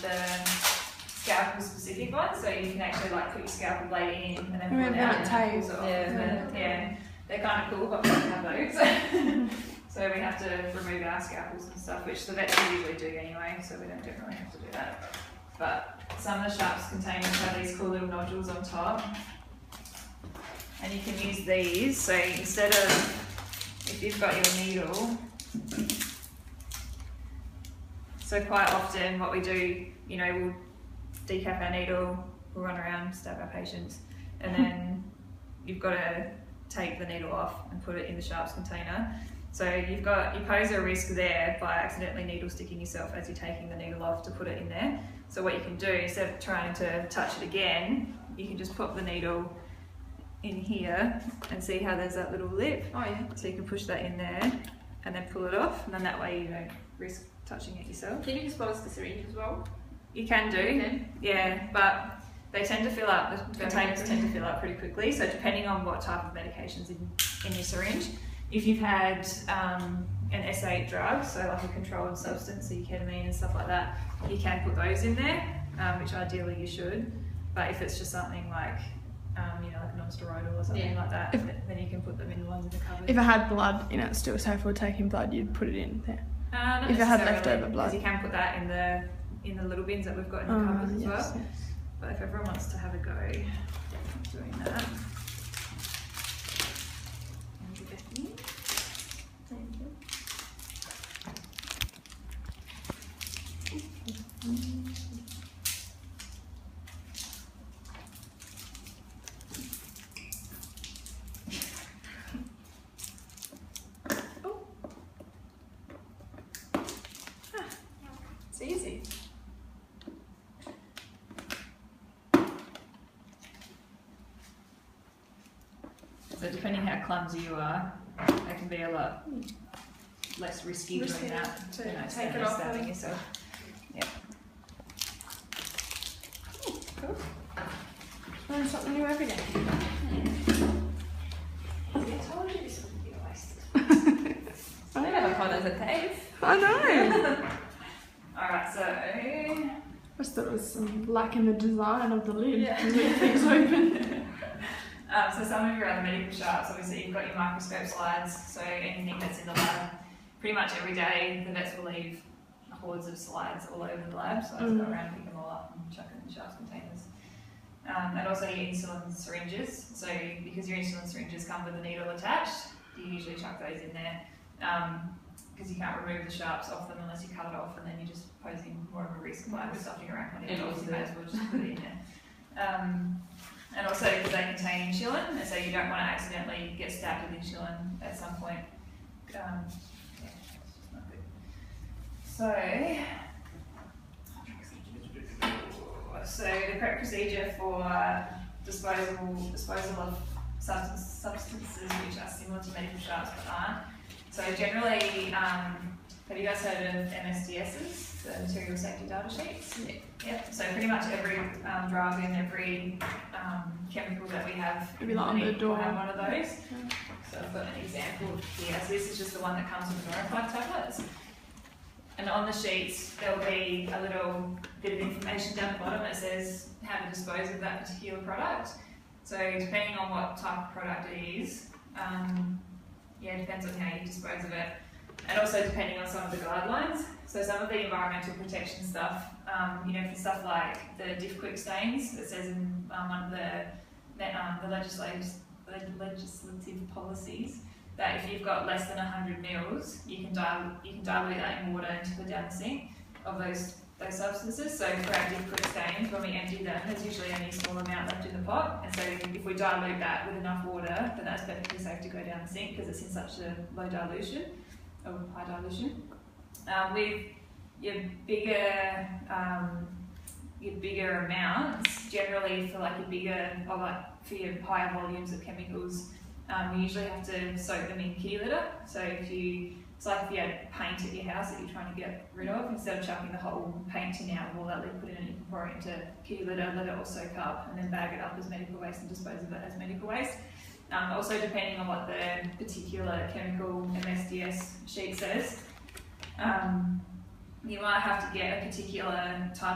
the scalpel specific ones, so you can actually like put your scalpel blade in and then pull it out and pulls it off. Yeah, they're kind of cool, but we don't have those. So we have to remove our scalpels and stuff, which the vets usually do anyway, so we don't really have to do that. But some of the sharps containers have these cool little nodules on top, and you can use these. So instead of, if you've got your needle, so quite often what we do, you know, we'll decap our needle, we'll run around, stab our patients, and then you've got to take the needle off and put it in the sharps container. So you pose a risk there by accidentally needle sticking yourself as you're taking the needle off to put it in there. So what you can do, instead of trying to touch it again, you can just pop the needle in here and see how there's that little lip. Oh yeah. So you can push that in there and then pull it off, and then that way you don't risk touching it yourself. Can you expose the syringe as well? You can do, yeah, but they tend to fill up, the containers tend to fill up pretty quickly, so depending on what type of medication's in your syringe. If you've had an S8 drug, so like a controlled substance, so your ketamine and stuff like that, you can put those in there, which ideally you should. But if it's just something like, you know, like a non-steroidal or something like that, then you can put them in the ones in the cupboard. If it had blood in it, still safe for taking blood, you'd put it in there. Not if it had leftover blood, you can put that in the little bins that we've got in the cupboards as well. Yes. But if everyone wants to have a go at doing that. It's easy. So depending how clumsy you are, it can be a lot less risky doing that to take it off stabbing yourself. Yeah. Ooh, cool. Learn something new every day. I told you this wouldn't be a waste. I never thought it was a cave. I know. Alright, so I just thought it was some black in the design of the lid. Yeah. Things open. So some of your other medical sharps, obviously you've got your microscope slides, so anything that's in the lab, pretty much every day the vets will leave hordes of slides all over the lab, so I just go around and pick them all up and chuck it in the sharps containers. And also your insulin syringes, so because your insulin syringes come with a needle attached, you usually chuck those in there, because you can't remove the sharps off them unless you cut it off, and then you're just posing more of a risk by stuffing around on your dogs, you may as well just put it in there. And also because they contain insulin, and so you don't want to accidentally get stabbed with insulin at some point. Yeah, it's just not good. So the correct procedure for disposal of substances which are similar to medical sharps but aren't. So generally, have you guys heard of MSDSs, the material safety data sheets? Yeah. Yep. So pretty much every drug and every chemical that we have will have one of those. So I've got an example here. So this is just the one that comes with Loren tablets. And on the sheets there'll be a little bit of information down the bottom that says how to dispose of that particular product. So depending on what type of product it is, it depends on how you dispose of it. And also depending on some of the guidelines. So some of the environmental protection stuff, for stuff like the diff quick stains, it says in one of the legislative policies that if you've got less than 100 mils, you can dilute that in water and put down the sink of those substances. So for our diff quick stains, when we empty them, there's usually only a small amount left in the pot, and so if we dilute that with enough water, then that's perfectly safe to go down the sink because it's in such a low dilution, or high dilution. With your bigger amounts, generally for for your higher volumes of chemicals, you usually have to soak them in kitty litter. So it's like if you had paint at your house that you're trying to get rid of, instead of chucking the whole paint tin out with all that liquid in it, you can pour it into kitty litter, let it all soak up, and then bag it up as medical waste and dispose of it as medical waste. Also depending on what the particular chemical MSDS sheet says, you might have to get a particular type